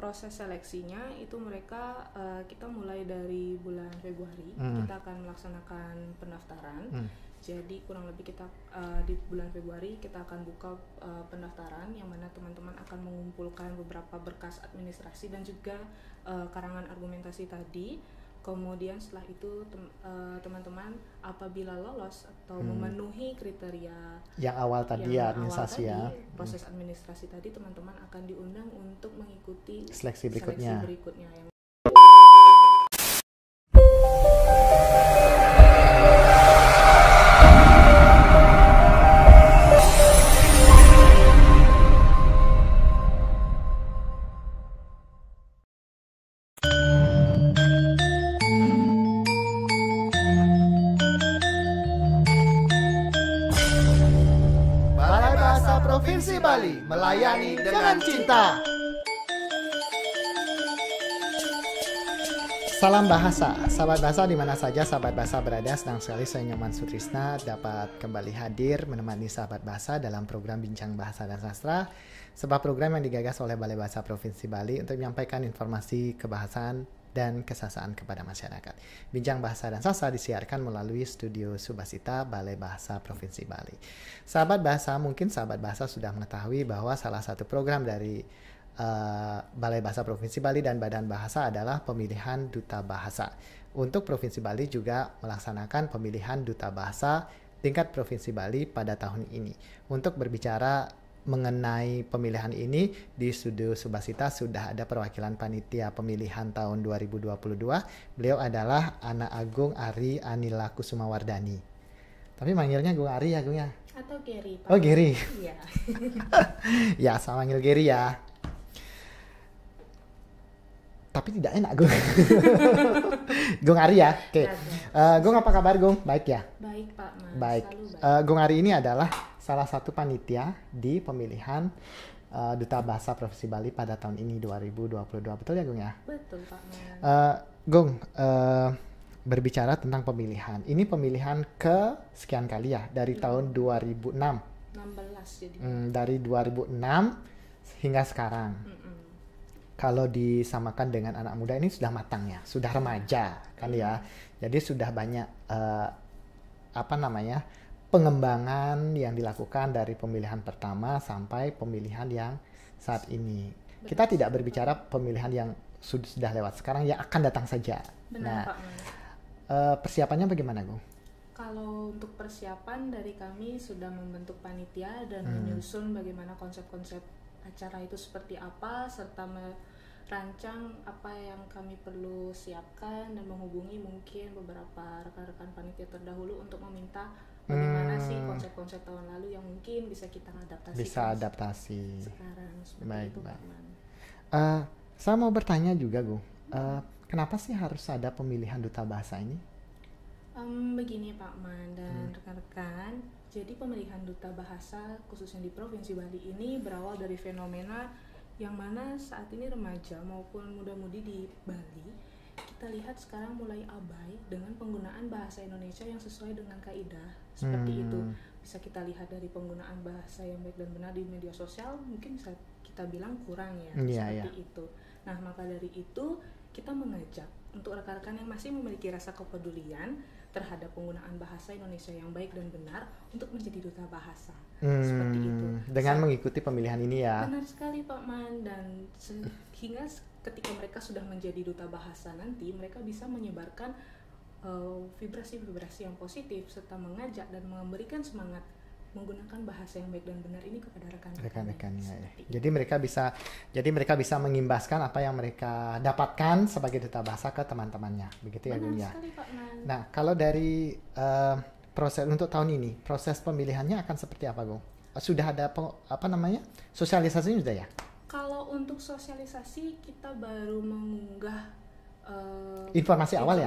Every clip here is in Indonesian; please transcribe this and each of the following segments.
proses seleksinya itu mereka kita mulai dari bulan Februari kita akan melaksanakan pendaftaran. Jadi kurang lebih kita di bulan Februari kita akan buka pendaftaran yang mana teman-teman akan mengumpulkan beberapa berkas administrasi dan juga karangan argumentasi tadi. Kemudian setelah itu teman-teman apabila lolos atau memenuhi kriteria yang awal tadi ya, administrasi ya, proses administrasi tadi, teman-teman akan diundang untuk mengikuti seleksi berikutnya. yang Provinsi Bali melayani dengan cinta. Salam bahasa, sahabat bahasa di mana saja sahabat bahasa berada. Senang sekali saya Nyoman Sutrisna dapat kembali hadir menemani sahabat bahasa dalam program Bincang Bahasa dan Sastra, sebuah program yang digagas oleh Balai Bahasa Provinsi Bali untuk menyampaikan informasi kebahasaan dan kesasaan kepada masyarakat. Bincang Bahasa dan Sastra disiarkan melalui studio Subasita Balai Bahasa Provinsi Bali. Sahabat bahasa, mungkin sahabat bahasa sudah mengetahui bahwa salah satu program dari Balai Bahasa Provinsi Bali dan Badan Bahasa adalah pemilihan Duta Bahasa. Untuk Provinsi Bali juga melaksanakan pemilihan Duta Bahasa tingkat Provinsi Bali pada tahun ini. Untuk berbicara mengenai pemilihan ini, di studio Subasita sudah ada perwakilan panitia pemilihan tahun 2022. Beliau adalah Ana Agung Ari Anila Kusumawardani. Tapi manggilnya Gung Ari ya, Gung ya? Atau Gary, Pak. Oh, Gary. Iya. Ya, sama manggil Gary ya. Tapi tidak enak, Gung. Gung Ari ya. Oke. Gung, apa kabar, Gung? Baik ya? Baik, Pak Mas. Baik. Baik. Gung Ari ini adalah salah satu panitia di pemilihan Duta Bahasa Provinsi Bali pada tahun ini 2022. Betul ya, Gung ya? Betul, Pak Mas. Gung, berbicara tentang pemilihan. Ini pemilihan ke sekian kali ya, dari tahun 2006. 16 jadi. Dari 2006 hingga sekarang. Kalau disamakan dengan anak muda ini sudah matang ya, sudah remaja kan ya. Jadi sudah banyak pengembangan yang dilakukan dari pemilihan pertama sampai pemilihan yang saat ini. Kita tidak berbicara pemilihan yang sudah lewat, sekarang yang akan datang saja. Benar, Pak Mas. Persiapannya bagaimana, Gung? Kalau untuk persiapan dari kami sudah membentuk panitia dan menyusun bagaimana konsep-konsep acara itu seperti apa, serta merancang apa yang kami perlu siapkan dan menghubungi mungkin beberapa rekan-rekan panitia terdahulu untuk meminta bagaimana sih konsep-konsep tahun lalu yang mungkin bisa kita adaptasi. Bisa adaptasi. Sekarang seperti Baik, itu, baik. Pak Man. Saya mau bertanya juga, Gung. Kenapa sih harus ada pemilihan duta bahasa ini? Begini Pak Man dan rekan-rekan, jadi pemilihan duta bahasa khususnya di Provinsi Bali ini berawal dari fenomena yang mana saat ini remaja maupun muda-mudi di Bali kita lihat sekarang mulai abai dengan penggunaan bahasa Indonesia yang sesuai dengan kaidah seperti itu. Bisa kita lihat dari penggunaan bahasa yang baik dan benar di media sosial, mungkin bisa kita bilang kurang ya, seperti itu. Nah, maka dari itu kita mengajak untuk rekan-rekan yang masih memiliki rasa kepedulian terhadap penggunaan bahasa Indonesia yang baik dan benar untuk menjadi duta bahasa. Seperti itu. Dengan mengikuti pemilihan ini ya. Benar sekali Pak Man, dan sehingga ketika mereka sudah menjadi duta bahasa nanti, mereka bisa menyebarkan vibrasi-vibrasi yang positif serta mengajak dan memberikan semangat menggunakan bahasa yang baik dan benar ini kepada rekan-rekannya. Jadi mereka bisa mengimbaskan apa yang mereka dapatkan sebagai duta bahasa ke teman-temannya, begitu ya, Gung ya. Sekali, Pak Man. Nah, kalau dari proses untuk tahun ini, proses pemilihannya akan seperti apa, Gung? Sudah ada sosialisasinya sudah ya? Kalau untuk sosialisasi kita baru mengunggah informasi awal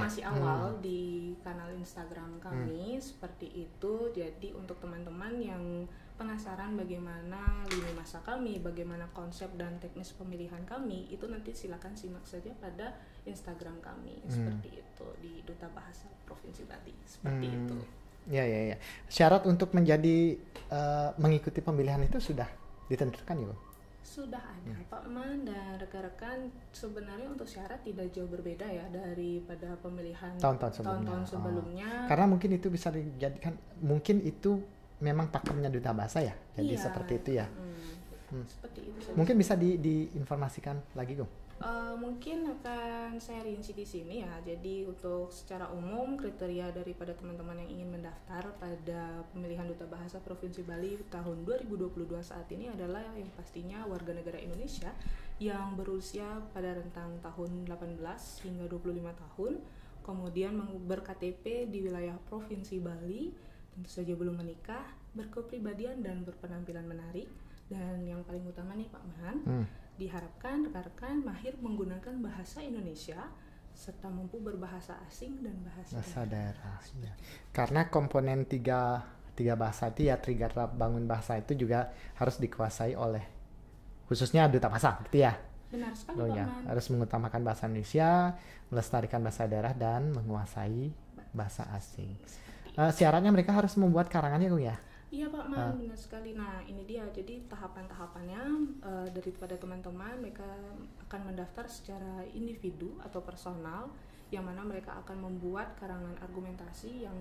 di kanal Instagram kami seperti itu. Jadi untuk teman-teman yang penasaran bagaimana lini masa kami, bagaimana konsep dan teknis pemilihan kami, itu nanti silakan simak saja pada Instagram kami seperti itu di Duta Bahasa Provinsi Bali seperti itu. Ya. Syarat untuk menjadi mengikuti pemilihan itu sudah ditentukan ya, Bang? Sudah ada Pak Man dan rekan-rekan, sebenarnya untuk syarat tidak jauh berbeda ya daripada pemilihan tahun-tahun sebelumnya. Karena mungkin itu bisa dijadikan, mungkin itu memang pakemnya duta bahasa ya, jadi seperti itu ya. Seperti itu. Mungkin bisa diinformasikan lagi, Gung. Mungkin akan saya rinci di sini ya. Jadi untuk secara umum kriteria daripada teman-teman yang ingin mendaftar pada pemilihan duta bahasa Provinsi Bali tahun 2022 saat ini adalah yang pastinya warga negara Indonesia yang berusia pada rentang tahun 18 hingga 25 tahun, kemudian berKTP di wilayah Provinsi Bali, tentu saja belum menikah, berkepribadian dan berpenampilan menarik, dan yang paling utama nih Pak Man, diharapkan rekan-rekan mahir menggunakan bahasa Indonesia serta mampu berbahasa asing dan bahasa daerah. Ya. Karena komponen tiga bahasa itu ya, trigger bangun bahasa itu juga harus dikuasai oleh khususnya duta bahasa, gitu ya. Benar sekali Pak Man. Harus mengutamakan bahasa Indonesia, melestarikan bahasa daerah dan menguasai bahasa asing. Syaratnya mereka harus membuat karangannya, Gung ya. Iya Pak Man, benar sekali. Nah ini dia, jadi tahapan-tahapannya daripada teman-teman mereka akan mendaftar secara individu atau personal, yang mana mereka akan membuat karangan argumentasi yang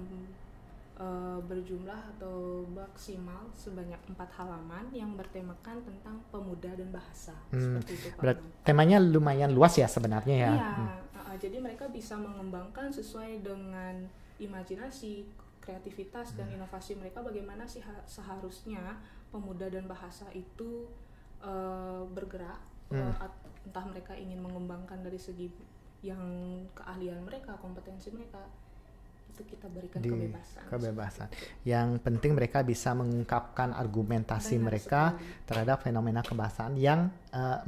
berjumlah atau maksimal sebanyak 4 halaman yang bertemakan tentang pemuda dan bahasa. Seperti itu Pak Man. Temanya lumayan luas ya sebenarnya ya. Iya, jadi mereka bisa mengembangkan sesuai dengan imajinasi, kreativitas dan inovasi mereka, bagaimana sih seharusnya pemuda dan bahasa itu bergerak, entah mereka ingin mengembangkan dari segi yang keahlian mereka, kompetensi mereka, itu kita berikan kebebasan. Yang penting mereka bisa mengungkapkan argumentasi mereka terhadap fenomena kebahasaan yang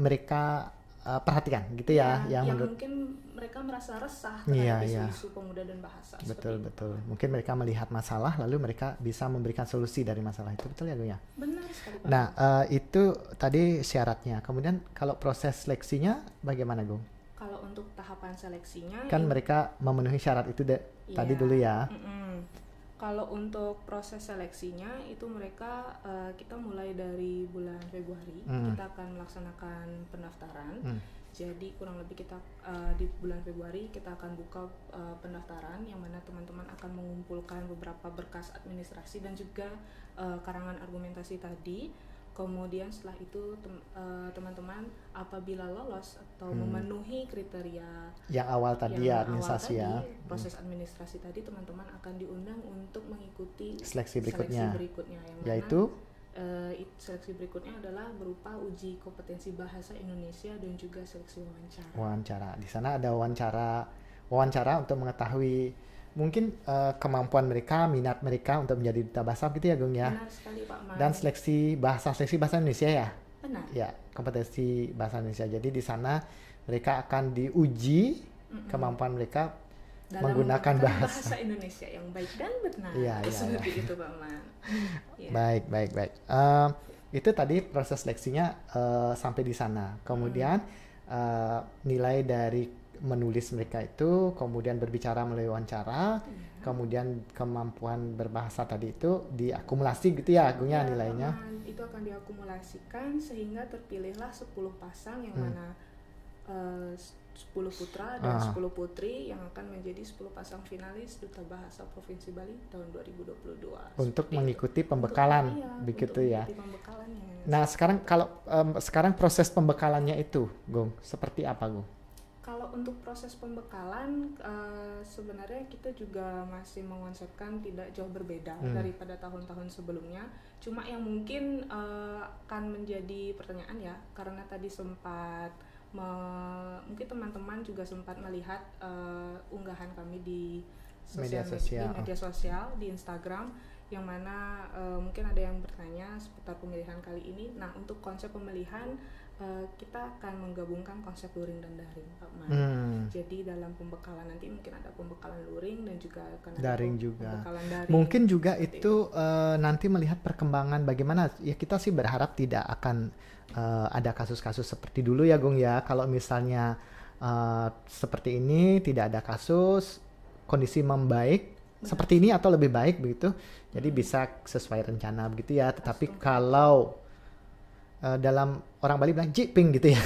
mereka perhatikan gitu ya, yang mungkin mereka merasa resah terhadap isu-isu pemuda dan bahasa. Betul. Mungkin mereka melihat masalah lalu mereka bisa memberikan solusi dari masalah itu, betul ya Gung ya? Benar sekali Pak. Nah itu tadi syaratnya. Kemudian kalau proses seleksinya bagaimana Gung? Kalau untuk tahapan seleksinya kan mereka memenuhi syarat itu tadi dulu ya. Kalau untuk proses seleksinya itu mereka kita mulai dari bulan Februari kita akan melaksanakan pendaftaran. Jadi kurang lebih kita di bulan Februari kita akan buka pendaftaran, yang mana teman-teman akan mengumpulkan beberapa berkas administrasi dan juga karangan argumentasi tadi. Kemudian setelah itu teman-teman apabila lolos atau memenuhi kriteria yang awal tadi ya, administrasi ya, proses administrasi tadi, teman-teman akan diundang untuk mengikuti seleksi berikutnya yang yaitu seleksi berikutnya adalah berupa uji kompetensi bahasa Indonesia dan juga seleksi wawancara. Di sana ada wawancara untuk mengetahui mungkin kemampuan mereka, minat mereka untuk menjadi duta bahasa gitu ya Gung ya. Benar sekali Pak Man. Dan seleksi bahasa Indonesia ya. Benar. Ya, kompetensi bahasa Indonesia. Jadi di sana mereka akan diuji kemampuan mereka dalam menggunakan bahasa Indonesia yang baik dan benar. Seperti itu Pak Man. Baik. Itu tadi proses seleksinya sampai di sana. Kemudian nilai dari menulis mereka itu, kemudian berbicara melalui wawancara, kemudian kemampuan berbahasa tadi itu diakumulasi gitu ya Agungnya nilainya. Itu akan diakumulasikan sehingga terpilihlah 10 pasang yang mana 10 putra dan 10 putri yang akan menjadi 10 pasang finalis Duta Bahasa Provinsi Bali tahun 2022. Untuk mengikuti pembekalan begitu ya. Nah, sekarang proses pembekalannya itu, Gung, seperti apa, Gung? Kalau untuk proses pembekalan sebenarnya kita juga masih mengonsepkan tidak jauh berbeda daripada tahun-tahun sebelumnya. Cuma yang mungkin akan menjadi pertanyaan ya, karena tadi sempat mungkin teman-teman juga sempat melihat unggahan kami di media sosial di Instagram, yang mana mungkin ada yang bertanya seputar pemilihan kali ini. Nah, untuk konsep pemilihan kita akan menggabungkan konsep luring dan daring Pak Man. Jadi dalam pembekalan nanti mungkin ada pembekalan luring dan juga akan ada daring juga. Pembekalan daring. Mungkin juga itu nanti melihat perkembangan bagaimana. Ya kita sih berharap tidak akan ada kasus-kasus seperti dulu ya Gung ya. Kalau misalnya seperti ini tidak ada kasus, kondisi membaik seperti ini atau lebih baik begitu. Jadi bisa sesuai rencana begitu ya. Tetapi kalau dalam orang Bali bilang jiping gitu ya.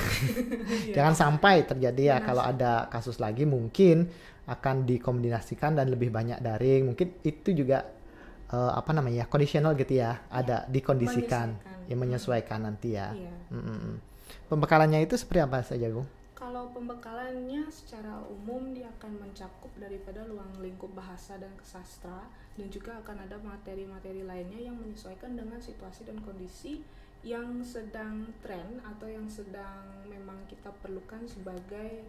Jangan sampai terjadi ya Benar. kalau ada kasus lagi mungkin akan dikombinasikan dan lebih banyak daring. Mungkin itu juga conditional gitu ya, ada dikondisikan, menyesuaikan nanti ya. Iya. Pembekalannya itu seperti apa saja, Gung? Kalau pembekalannya secara umum dia akan mencakup daripada ruang lingkup bahasa dan sastra, dan juga akan ada materi-materi lainnya yang menyesuaikan dengan situasi dan kondisi yang sedang tren atau yang sedang memang kita perlukan sebagai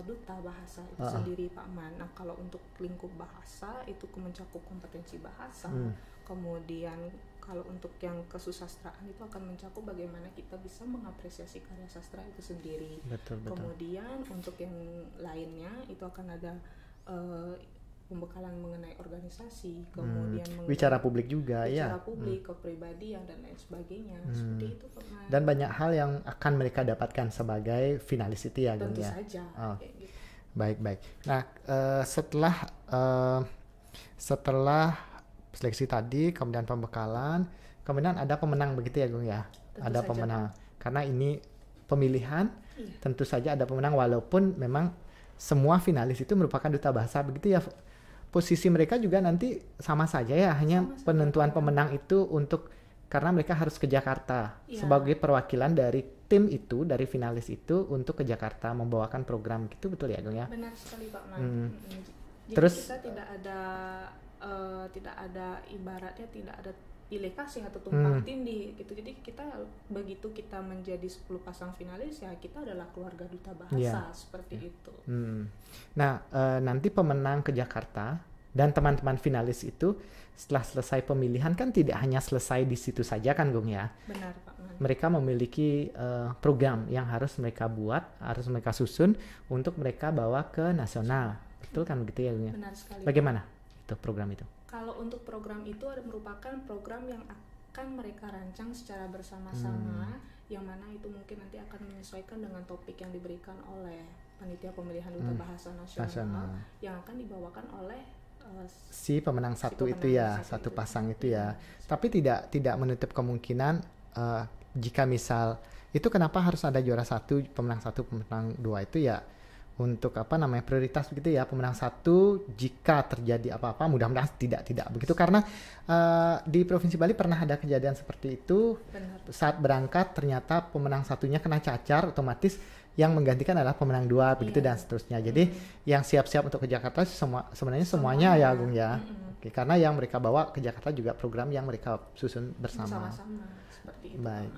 duta bahasa itu sendiri, Pak Man. Nah, kalau untuk lingkup bahasa itu mencakup kompetensi bahasa. Kemudian kalau untuk yang kesusastraan itu akan mencakup bagaimana kita bisa mengapresiasi karya sastra itu sendiri. Betul. Kemudian untuk yang lainnya itu akan ada pembekalan mengenai organisasi, kemudian bicara publik juga bicara publik, kepribadian dan lain sebagainya. Seperti itu, Pak Man. Dan banyak hal yang akan mereka dapatkan sebagai finalis itu ya, Gung Tentu ya. saja. Kayak gitu. Baik. Nah, setelah seleksi tadi, kemudian pembekalan, kemudian ada pemenang begitu ya, Gung ya. Tentu ada saja, pemenang. Karena ini pemilihan, tentu saja ada pemenang walaupun memang semua finalis itu merupakan duta bahasa begitu ya. Posisi mereka juga nanti sama saja ya, hanya penentuan pemenang itu karena mereka harus ke Jakarta sebagai perwakilan dari tim itu, dari finalis itu untuk ke Jakarta membawakan program gitu, betul ya, Gung ya? Benar sekali, Pak Man. Jadi Terus kita tidak ada ibaratnya tidak ada pilih kasih atau tumpang tindih gitu. Jadi kita begitu kita menjadi 10 pasang finalis ya kita adalah keluarga duta bahasa seperti itu. Nah, nanti pemenang ke Jakarta dan teman-teman finalis itu setelah selesai pemilihan kan tidak hanya selesai di situ saja kan, Gung ya. Benar, Pak Man. Mereka memiliki program yang harus mereka buat, harus mereka susun untuk mereka bawa ke nasional. Betul kan begitu ya, Gung ya? Benar sekali. Bagaimana itu program itu? Kalau untuk program itu merupakan program yang akan mereka rancang secara bersama-sama, yang mana itu mungkin nanti akan menyesuaikan dengan topik yang diberikan oleh panitia pemilihan duta bahasa nasional yang akan dibawakan oleh si pemenang satu itu ya, satu pasang itu ya. Tapi tidak menutup kemungkinan jika misal itu kenapa harus ada juara satu, pemenang dua itu ya untuk prioritas begitu ya, pemenang satu jika terjadi apa-apa, mudah-mudahan tidak begitu karena di Provinsi Bali pernah ada kejadian seperti itu. Benar. Saat berangkat ternyata pemenang satunya kena cacar, otomatis yang menggantikan adalah pemenang dua begitu dan seterusnya. Jadi yang siap-siap untuk ke Jakarta semuanya ya, Gung ya. Oke, karena yang mereka bawa ke Jakarta juga program yang mereka susun bersama. Sama-sama seperti itu. Baik.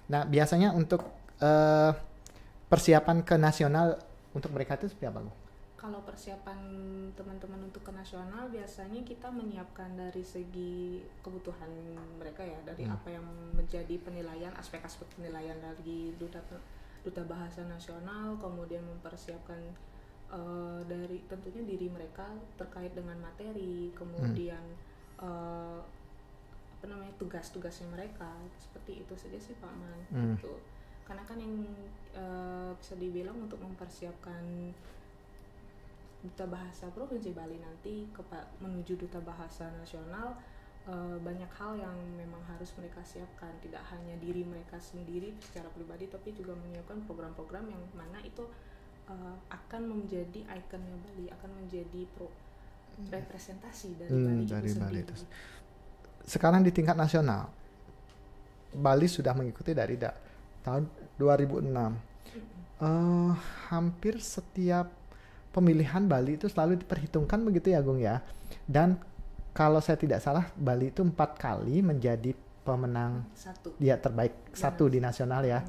Nah, biasanya untuk persiapan ke nasional untuk mereka itu seperti apa, Gung? Kalau persiapan teman-teman untuk ke nasional biasanya kita menyiapkan dari segi kebutuhan mereka ya, dari apa yang menjadi penilaian, aspek-aspek penilaian dari duta bahasa nasional, kemudian mempersiapkan dari tentunya diri mereka terkait dengan materi, kemudian tugas-tugasnya mereka, seperti itu saja sih, Pak Man. Gitu. Karena kan yang bisa dibilang untuk mempersiapkan duta bahasa Provinsi Bali nanti menuju duta bahasa nasional, banyak hal yang memang harus mereka siapkan, tidak hanya diri mereka sendiri secara pribadi tapi juga menyiapkan program-program yang mana itu akan menjadi ikonnya Bali, akan menjadi representasi dari Bali itu sendiri. Sekarang di tingkat nasional Bali sudah mengikuti dari tahun 2006. Hampir setiap pemilihan Bali itu selalu diperhitungkan begitu ya, Gung ya. Dan kalau saya tidak salah Bali itu 4 kali menjadi pemenang terbaik satu di nasional ya.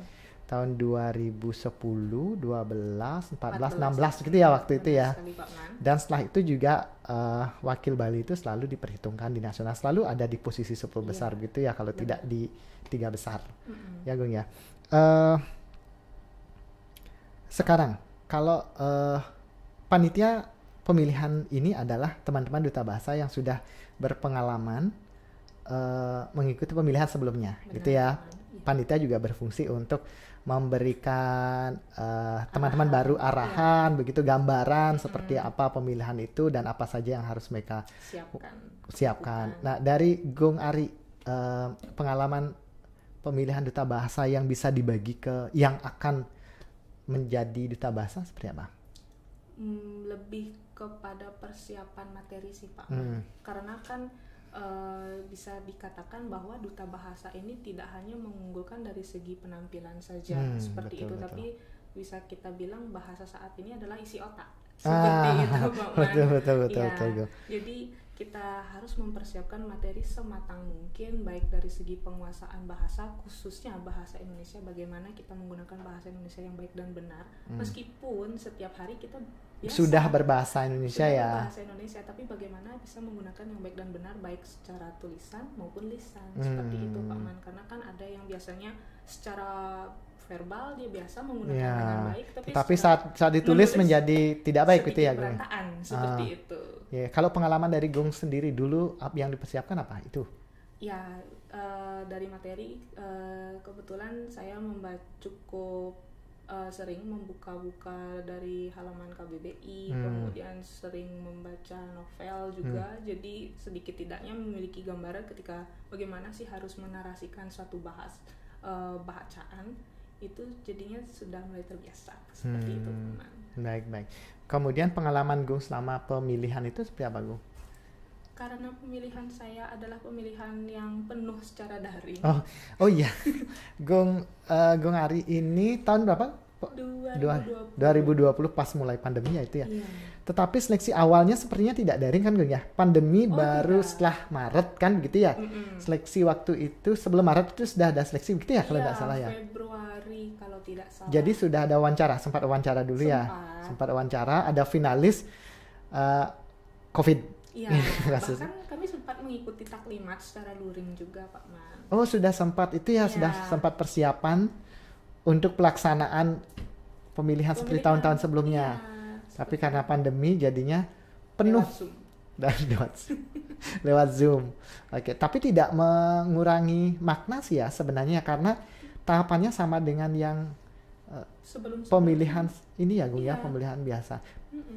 Tahun 2010, 12, 14, 16 gitu ya waktu itu ya. Dan setelah itu juga wakil Bali itu selalu diperhitungkan di nasional, selalu ada di posisi 10 besar gitu ya, kalau tidak di 3 besar. Ya, Gung ya. Sekarang kalau panitia pemilihan ini adalah teman-teman duta bahasa yang sudah berpengalaman mengikuti pemilihan sebelumnya. Benar, gitu ya. Panitia juga berfungsi untuk memberikan teman-teman baru arahan, begitu gambaran seperti apa pemilihan itu dan apa saja yang harus mereka siapkan. Nah, dari Gung Ari, pengalaman pemilihan duta bahasa yang bisa dibagi ke yang akan menjadi duta bahasa seperti apa? Lebih kepada persiapan materi sih Pak. Karena kan bisa dikatakan bahwa duta bahasa ini tidak hanya mengunggulkan dari segi penampilan saja seperti itu, tapi bisa kita bilang bahasa saat ini adalah isi otak seperti itu Pak Man. Betul. Jadi kita harus mempersiapkan materi sematang mungkin, baik dari segi penguasaan bahasa, khususnya bahasa Indonesia, bagaimana kita menggunakan bahasa Indonesia yang baik dan benar, meskipun setiap hari kita sudah berbahasa Indonesia berbahasa Indonesia, tapi bagaimana bisa menggunakan yang baik dan benar, baik secara tulisan maupun lisan, seperti itu Pak Man. Karena kan ada yang biasanya secara verbal dia biasa menggunakan dengan baik, tapi saat ditulis menjadi tidak baik gitu ya, Gung. Seperti itu. Ya, kalau pengalaman dari Gung sendiri dulu yang dipersiapkan apa itu? Ya, dari materi kebetulan saya cukup sering membuka-buka dari halaman KBBI, kemudian sering membaca novel juga, jadi sedikit tidaknya memiliki gambaran ketika bagaimana sih harus menarasikan suatu bacaan itu, jadinya sudah mulai terbiasa seperti itu teman. Baik. Kemudian pengalaman Gung selama pemilihan itu seperti apa Gung? Karena pemilihan saya adalah pemilihan yang penuh secara daring. Oh iya. Gung Ari ini tahun berapa? 2020 pas mulai pandemi ya itu ya. Tetapi seleksi awalnya sepertinya tidak daring kan Gung ya. Pandemi baru setelah Maret kan gitu ya. Seleksi waktu itu sebelum Maret itu sudah ada seleksi gitu ya kalau tidak salah ya. Februari kalau tidak salah. Jadi sudah ada wawancara, sempat wawancara dulu ya. Sempat wawancara, ada finalis COVID. Iya, bahkan kami sempat mengikuti taklimat secara luring juga Pak Man. Oh sudah sempat itu ya, sudah sempat persiapan untuk pelaksanaan pemilihan seperti tahun-tahun sebelumnya. Tapi karena pandemi jadinya penuh lewat Zoom. Oke, tapi tidak mengurangi makna sih ya sebenarnya, karena tahapannya sama dengan yang pemilihan ini ya Gung ya, pemilihan biasa.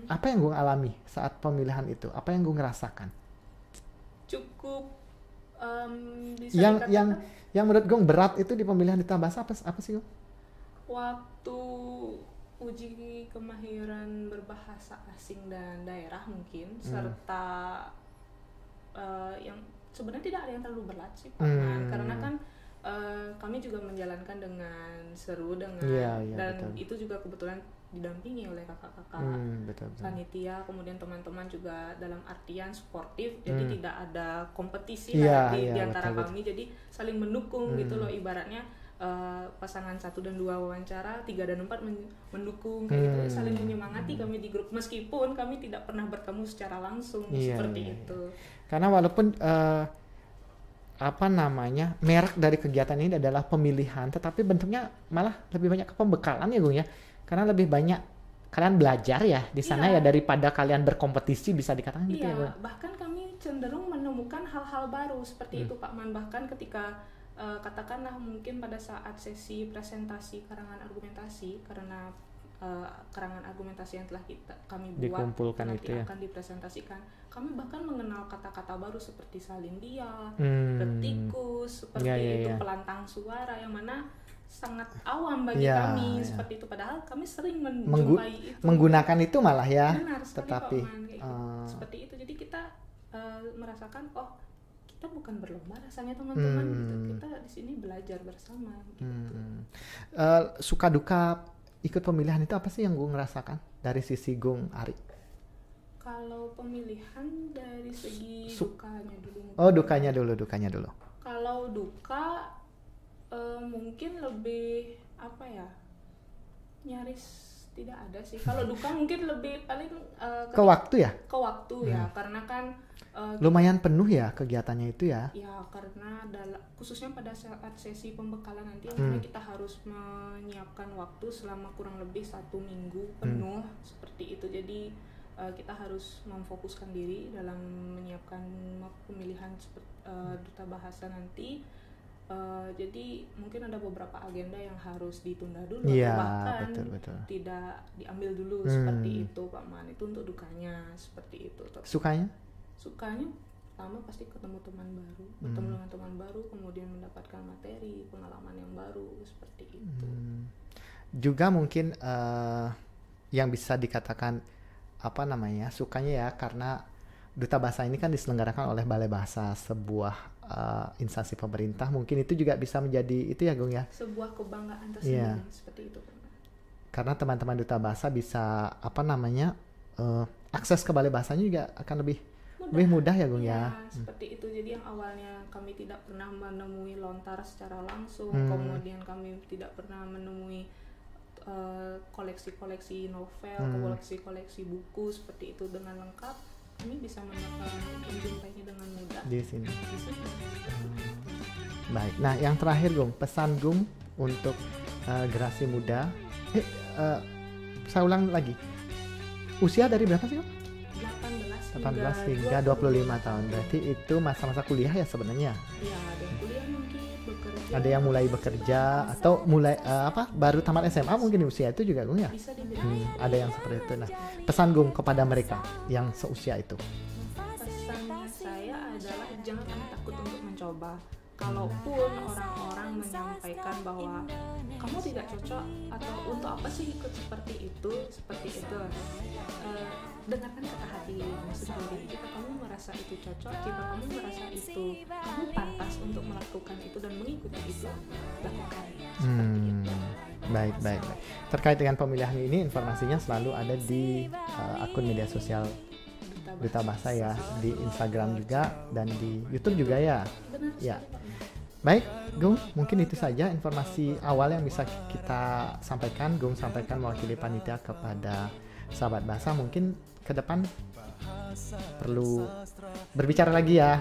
Apa yang Gung alami saat pemilihan itu? Apa yang Gung rasakan? Cukup bisa yang menurut Gung berat itu di pemilihan duta bahasa apa sih Gung? Waktu uji kemahiran berbahasa asing dan daerah mungkin, serta yang sebenarnya tidak ada yang terlalu berat sih Pak Man, karena kan kami juga menjalankan dengan seru dan betul. Itu juga kebetulan didampingi oleh kakak-kakak panitia, kemudian teman-teman juga dalam artian sportif, jadi tidak ada kompetisi di antara kami, jadi saling mendukung gitu loh, ibaratnya pasangan 1 dan 2 wawancara, 3 dan 4 mendukung kayak gitu, saling menyemangati kami di grup meskipun kami tidak pernah bertemu secara langsung seperti itu. Karena walaupun merek dari kegiatan ini adalah pemilihan, tetapi bentuknya malah lebih banyak ke pembekalan ya Gung ya, karena lebih banyak kalian belajar ya di sana ya daripada kalian berkompetisi, bisa dikatakan gitu ya Gung. Bahkan kami cenderung menemukan hal-hal baru seperti itu Pak Man, bahkan ketika katakanlah mungkin pada saat sesi presentasi karangan argumentasi, karena karangan argumentasi yang telah kami buat dikumpulkan nanti itu akan dipresentasikan, kami bahkan mengenal kata-kata baru seperti salindia, retikus, seperti itu, pelantang suara, yang mana sangat awam bagi kami seperti itu, padahal kami sering menjumpai itu, menggunakan itu malah ya. Benar sekali, tetapi Pak Man, gitu. Seperti itu, jadi kita merasakan kita bukan berlomba rasanya teman-teman, gitu. Kita di sini belajar bersama gitu. Suka duka ikut pemilihan itu apa sih yang Gung rasakan dari sisi Gung Ari? Kalau pemilihan dari segi dukanya dulu. Dukanya dulu. Kalau duka mungkin lebih nyaris tidak ada sih. Kalau duka mungkin lebih paling ke waktu ya? Ke waktu ya, karena kan lumayan penuh ya kegiatannya itu ya. Ya, karena khususnya pada saat sesi pembekalan nanti yang kita harus menyiapkan waktu selama kurang lebih 1 minggu penuh seperti itu. Jadi kita harus memfokuskan diri dalam menyiapkan pemilihan duta bahasa nanti. Jadi mungkin ada beberapa agenda yang harus ditunda dulu, atau bahkan betul. tidak diambil dulu seperti itu Pak Man. Itu untuk dukanya seperti itu. Sukanya pertama pasti ketemu teman baru, bertemu dengan teman baru, kemudian mendapatkan materi, pengalaman yang baru seperti itu. Juga mungkin yang bisa dikatakan sukanya ya, karena Duta Bahasa ini kan diselenggarakan oleh Balai Bahasa, sebuah instansi pemerintah. Mungkin itu juga bisa menjadi itu ya Gung ya, sebuah kebanggaan tersendiri, seperti itu. Karena teman-teman Duta Bahasa bisa akses ke Balai Bahasanya juga akan lebih mudah ya Gung ya. Seperti itu. Jadi yang awalnya kami tidak pernah menemui lontar secara langsung, kemudian kami tidak pernah menemui koleksi-koleksi novel, koleksi-koleksi buku seperti itu dengan lengkap, kami bisa menjumpainya dengan mudah di sini. Baik. Nah, yang terakhir Gung, pesan Gung untuk generasi muda. Saya ulang lagi. Usia dari berapa sih Gung? 18 hingga 25 tahun. Berarti itu masa-masa kuliah ya sebenarnya. Iya, ada yang kuliah mungkin, bekerja. Ada yang mulai bekerja atau mulai baru tamat SMA mungkin di usia itu juga Gung ya. Bisa dibilang. Ada yang seperti itu. Nah, pesan Gung kepada mereka yang seusia itu. Pesannya saya adalah jangan pernah takut untuk mencoba. Kalaupun orang-orang menyampaikan bahwa kamu tidak cocok atau untuk apa sih ikut seperti itu, dengarkan kata hatimu sendiri. Jika kamu merasa itu cocok, jika kamu merasa itu kamu pantas untuk melakukan itu dan mengikuti itu, lakukan. Baik. Terkait dengan pemilihan ini, informasinya selalu ada di akun media sosial Duta Bahasa ya, di Instagram juga dan di YouTube juga ya. Benar. Ya. Baik, Gung, mungkin itu saja informasi awal yang bisa kita sampaikan. Gung sampaikan mewakili panitia kepada sahabat bahasa. Mungkin ke depan perlu berbicara lagi ya,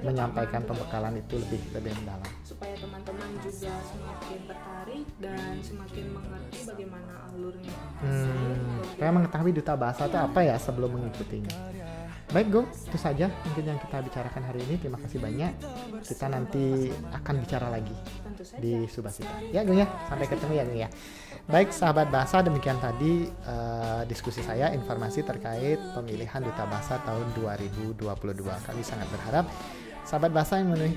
menyampaikan pembekalan itu lebih mendalam supaya teman-teman juga semakin tertarik dan semakin mengerti bagaimana alurnya. Supaya mengetahui Duta Bahasa itu apa ya sebelum mengikutinya. Baik Gung, itu saja mungkin yang kita bicarakan hari ini. Terima kasih banyak. Kita nanti akan bicara lagi di Subasita. Ya Gung ya, sampai ketemu ya Gung ya. Baik sahabat bahasa, demikian tadi diskusi saya, informasi terkait pemilihan Duta Bahasa tahun 2022. Kami sangat berharap sahabat bahasa yang memenuhi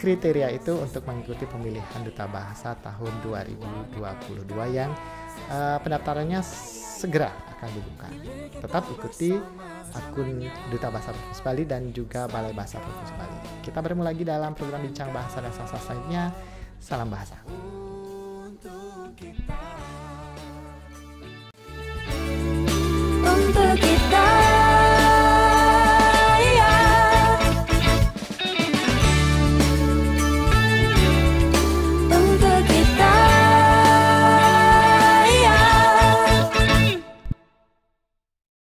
kriteria itu untuk mengikuti pemilihan Duta Bahasa tahun 2022 yang pendaftarannya segera akan dibuka. Tetap ikuti akun Duta Bahasa Provinsi Bali dan juga Balai Bahasa Provinsi Bali. Kita bertemu lagi dalam program Bincang Bahasa dan Sastra selanjutnya. Salam bahasa. Untuk